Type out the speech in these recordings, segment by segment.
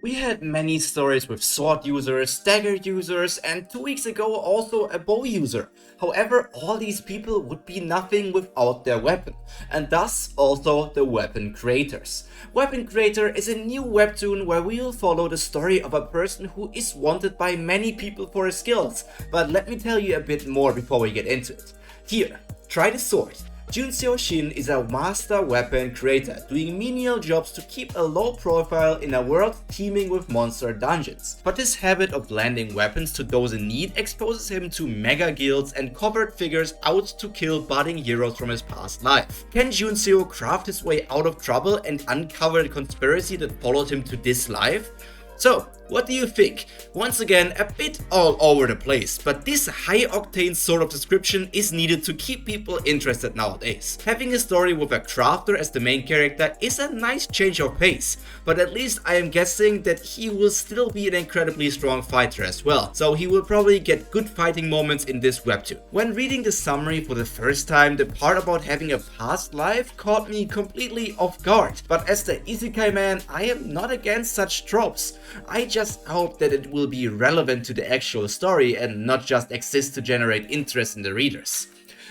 We had many stories with sword users, dagger users, and 2 weeks ago also a bow user. However, all these people would be nothing without their weapon, and thus also the weapon creators. Weapon Creator is a new webtoon where we will follow the story of a person who is wanted by many people for his skills, but let me tell you a bit more before we get into it. Here, try the sword. Junseo Shin is a master weapon creator, doing menial jobs to keep a low profile in a world teeming with monster dungeons. But his habit of landing weapons to those in need exposes him to mega guilds and covert figures out to kill budding heroes from his past life. Can Junseo craft his way out of trouble and uncover the conspiracy that followed him to this life? So, what do you think? Once again, a bit all over the place, but this high-octane sort of description is needed to keep people interested nowadays. Having a story with a crafter as the main character is a nice change of pace, but at least I am guessing that he will still be an incredibly strong fighter as well, so he will probably get good fighting moments in this webtoon. When reading the summary for the first time, the part about having a past life caught me completely off guard, but as the isekai man, I am not against such tropes. I just hope that it will be relevant to the actual story and not just exist to generate interest in the readers.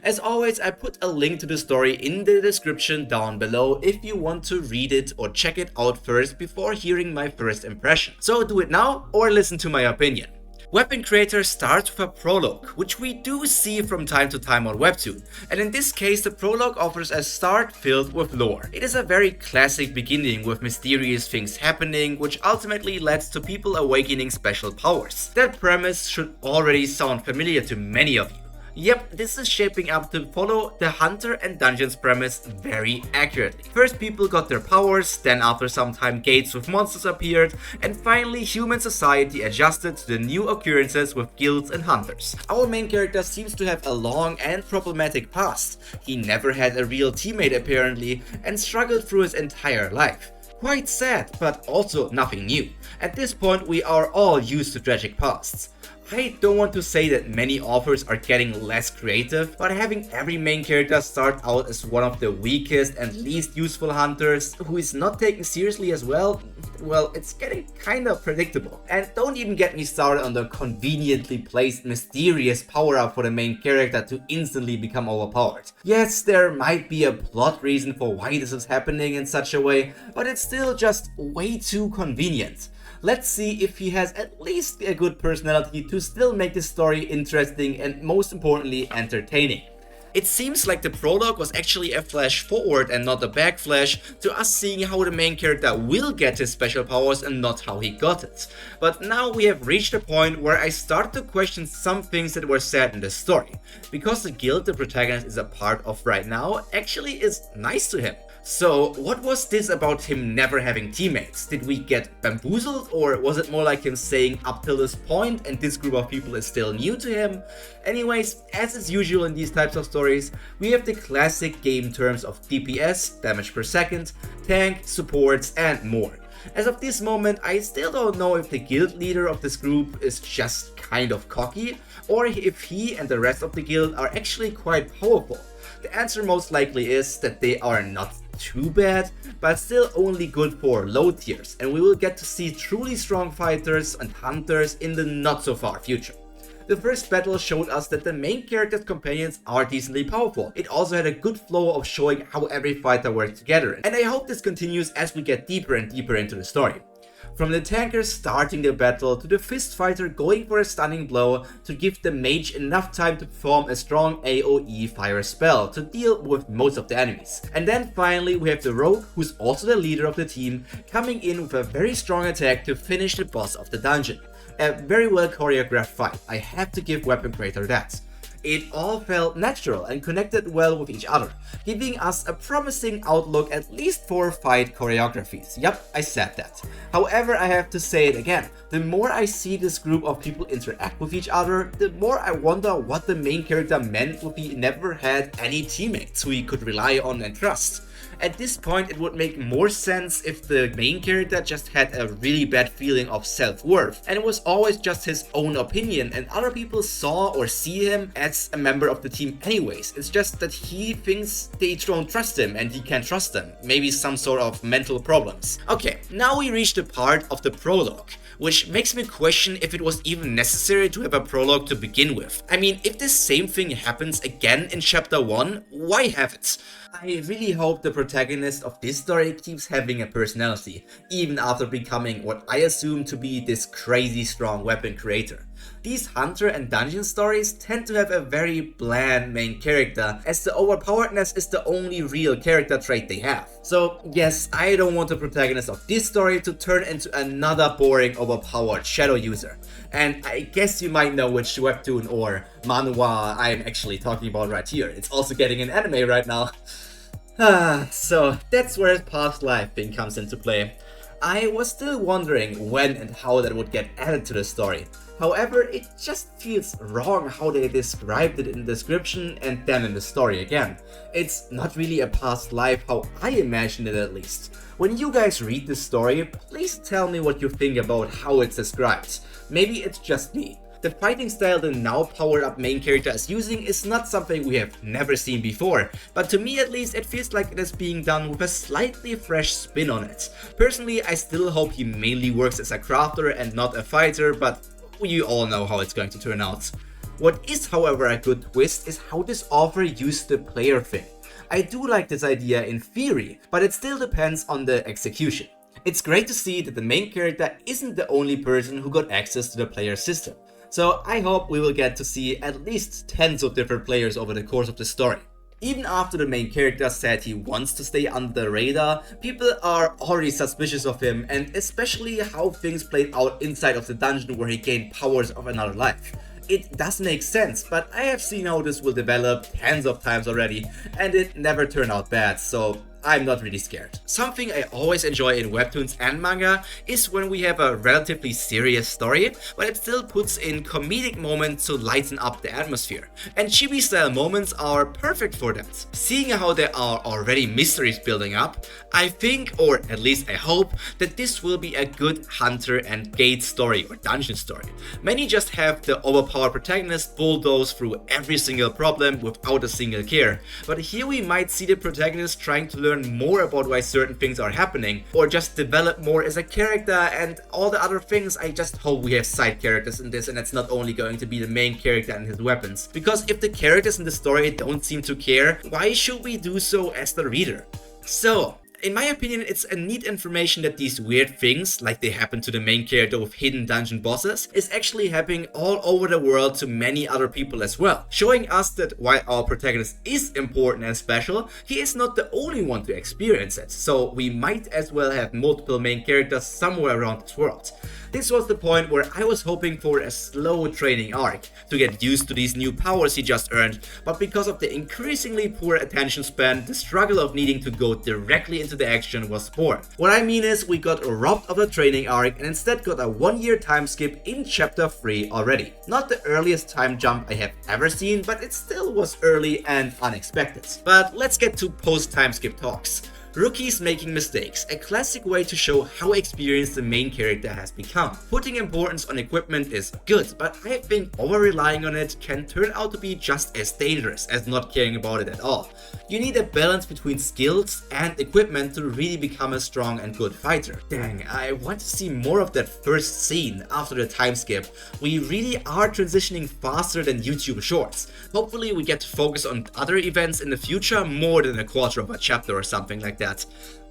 As always, I put a link to the story in the description down below if you want to read it or check it out first before hearing my first impression. So do it now or listen to my opinion. Weapon Creator starts with a prologue, which we do see from time to time on Webtoon, and in this case the prologue offers a start filled with lore. It is a very classic beginning with mysterious things happening, which ultimately leads to people awakening special powers. That premise should already sound familiar to many of you. Yep, this is shaping up to follow the Hunter and Dungeons premise very accurately. First people got their powers, then after some time gates with monsters appeared, and finally human society adjusted to the new occurrences with guilds and hunters. Our main character seems to have a long and problematic past. He never had a real teammate apparently, and struggled through his entire life. Quite sad, but also nothing new. At this point we are all used to tragic pasts. I don't want to say that many authors are getting less creative, but having every main character start out as one of the weakest and least useful hunters, who is not taken seriously as well, it's getting kinda predictable. And don't even get me started on the conveniently placed mysterious power-up for the main character to instantly become overpowered. Yes, there might be a plot reason for why this is happening in such a way, but it's still just way too convenient. Let's see if he has at least a good personality to still make the story interesting and most importantly entertaining. It seems like the prologue was actually a flash forward and not a backflash to us seeing how the main character will get his special powers and not how he got it. But now we have reached a point where I start to question some things that were said in the story, because the guild the protagonist is a part of right now actually is nice to him. So what was this about him never having teammates? Did we get bamboozled, or was it more like him saying up till this point and this group of people is still new to him? Anyways, as is usual in these types of stories, we have the classic game terms of DPS, damage per second, tank, supports and more. As of this moment, I still don't know if the guild leader of this group is just kind of cocky, or if he and the rest of the guild are actually quite powerful. The answer most likely is that they are not too bad, but still only good for low tiers, and we will get to see truly strong fighters and hunters in the not so far future. The first battle showed us that the main character's companions are decently powerful. It also had a good flow of showing how every fighter worked together, and I hope this continues as we get deeper and deeper into the story. From the tanker starting the battle to the fist fighter going for a stunning blow to give the mage enough time to perform a strong AoE fire spell to deal with most of the enemies. And then finally we have the rogue, who's also the leader of the team, coming in with a very strong attack to finish the boss of the dungeon. A very well choreographed fight, I have to give Weapon Creator that. It all felt natural and connected well with each other, giving us a promising outlook at least for fight choreographies. Yep, I said that. However, I have to say it again, the more I see this group of people interact with each other, the more I wonder what the main character meant if he never had any teammates who he could rely on and trust. At this point, it would make more sense if the main character just had a really bad feeling of self-worth, and it was always just his own opinion, and other people saw or see him as a member of the team anyways. It's just that he thinks they don't trust him and he can't trust them. Maybe some sort of mental problems. Okay, now we reach the part of the prologue, which makes me question if it was even necessary to have a prologue to begin with. I mean, if this same thing happens again in chapter 1, why have it? I really hope the protagonist of this story keeps having a personality, even after becoming what I assume to be this crazy strong weapon creator. These hunter and dungeon stories tend to have a very bland main character, as the overpoweredness is the only real character trait they have. So yes, I don't want the protagonist of this story to turn into another boring overpowered shadow user. And I guess you might know which webtoon or manhwa I'm actually talking about right here. It's also getting an anime right now. So that's where his past life thing comes into play. I was still wondering when and how that would get added to the story. However, it just feels wrong how they described it in the description and then in the story again. It's not really a past life how I imagined it, at least. When you guys read this story, please tell me what you think about how it's described. Maybe it's just me. The fighting style the now powered up main character is using is not something we have never seen before, but to me at least it feels like it is being done with a slightly fresh spin on it. Personally, I still hope he mainly works as a crafter and not a fighter, but you all know how it's going to turn out. What is, however, a good twist is how this author used the player thing. I do like this idea in theory, but it still depends on the execution. It's great to see that the main character isn't the only person who got access to the player system. So I hope we will get to see at least tens of different players over the course of the story. Even after the main character said he wants to stay under the radar, people are already suspicious of him, and especially how things played out inside of the dungeon where he gained powers of another life. It does make sense, but I have seen how this will develop tens of times already, and it never turned out bad, so I'm not really scared. Something I always enjoy in webtoons and manga is when we have a relatively serious story, but it still puts in comedic moments to lighten up the atmosphere. And chibi style moments are perfect for that. Seeing how there are already mysteries building up, I think, or at least I hope, that this will be a good hunter and gate story or dungeon story. Many just have the overpowered protagonist bulldoze through every single problem without a single care, but here we might see the protagonist trying to learn more about why certain things are happening, or just develop more as a character, and all the other things. I just hope we have side characters in this, and it's not only going to be the main character and his weapons. Because if the characters in the story don't seem to care, why should we do so as the reader? So, in my opinion, it's a neat information that these weird things, like they happen to the main character with hidden dungeon bosses, is actually happening all over the world to many other people as well. Showing us that while our protagonist is important and special, he is not the only one to experience it. So we might as well have multiple main characters somewhere around this world. This was the point where I was hoping for a slow training arc to get used to these new powers he just earned, but because of the increasingly poor attention span, the struggle of needing to go directly into the action was born. What I mean is, we got robbed of a training arc and instead got a 1-year time skip in chapter 3 already. Not the earliest time jump I have ever seen, but it still was early and unexpected. But let's get to post time skip talks. Rookies making mistakes, a classic way to show how experienced the main character has become. Putting importance on equipment is good, but I think over-relying on it can turn out to be just as dangerous as not caring about it at all. You need a balance between skills and equipment to really become a strong and good fighter. Dang, I want to see more of that first scene after the time skip. We really are transitioning faster than YouTube shorts. Hopefully we get to focus on other events in the future more than a quarter of a chapter or something like that.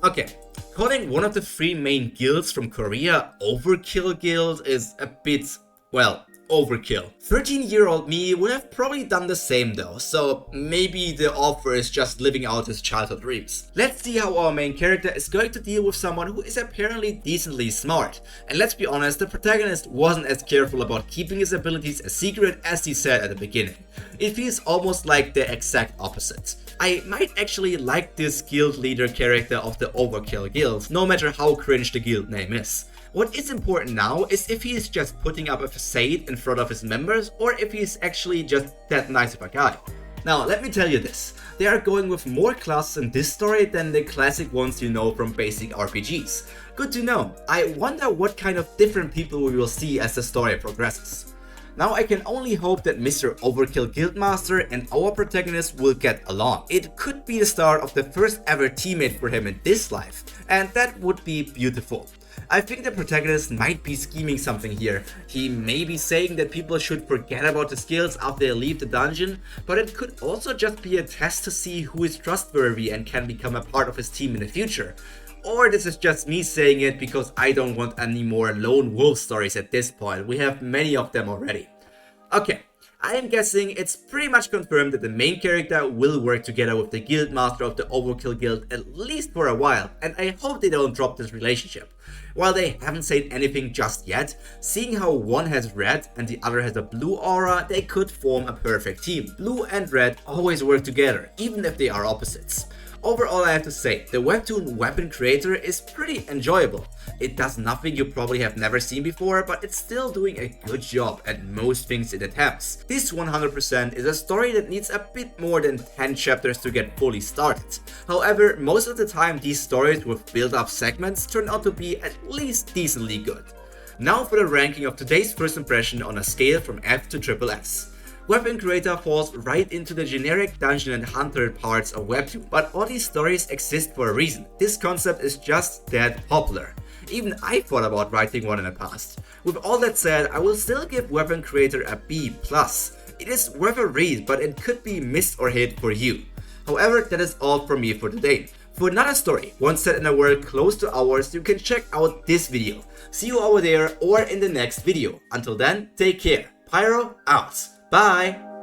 Okay, calling one of the 3 main guilds from Korea Overkill Guild is a bit, well, overkill. 13-year-old me would have probably done the same though, so maybe the author is just living out his childhood dreams. Let's see how our main character is going to deal with someone who is apparently decently smart. And let's be honest, the protagonist wasn't as careful about keeping his abilities a secret as he said at the beginning. It feels almost like the exact opposite. I might actually like this guild leader character of the Overkill Guild, no matter how cringe the guild name is. What is important now is if he is just putting up a facade in front of his members, or if he is actually just that nice of a guy. Now, let me tell you this. They are going with more classes in this story than the classic ones you know from basic RPGs. Good to know. I wonder what kind of different people we will see as the story progresses. Now I can only hope that Mr. Overkill Guildmaster and our protagonist will get along. It could be the start of the first ever teammate for him in this life, and that would be beautiful. I think the protagonist might be scheming something here. He may be saying that people should forget about the skills after they leave the dungeon, but it could also just be a test to see who is trustworthy and can become a part of his team in the future. Or this is just me saying it because I don't want any more lone wolf stories at this point. We have many of them already. Okay, I am guessing it's pretty much confirmed that the main character will work together with the Guildmaster of the Overkill Guild at least for a while, and I hope they don't drop this relationship. While they haven't said anything just yet, seeing how one has red and the other has a blue aura, they could form a perfect team. Blue and red always work together, even if they are opposites. Overall, I have to say, the Webtoon weapon creator is pretty enjoyable. It does nothing you probably have never seen before, but it's still doing a good job at most things it attempts. This 100% is a story that needs a bit more than 10 chapters to get fully started. However, most of the time these stories with build-up segments turn out to be at least decently good. Now for the ranking of today's first impression on a scale from F to SSS. Weapon Creator falls right into the generic dungeon and hunter parts of Webtoon, but all these stories exist for a reason. This concept is just that popular. Even I thought about writing one in the past. With all that said, I will still give Weapon Creator a B+. It is worth a read, but it could be missed or hit for you. However, that is all from me for today. For another story, one set in a world close to ours, you can check out this video. See you over there or in the next video. Until then, take care. Pyro out. Bye!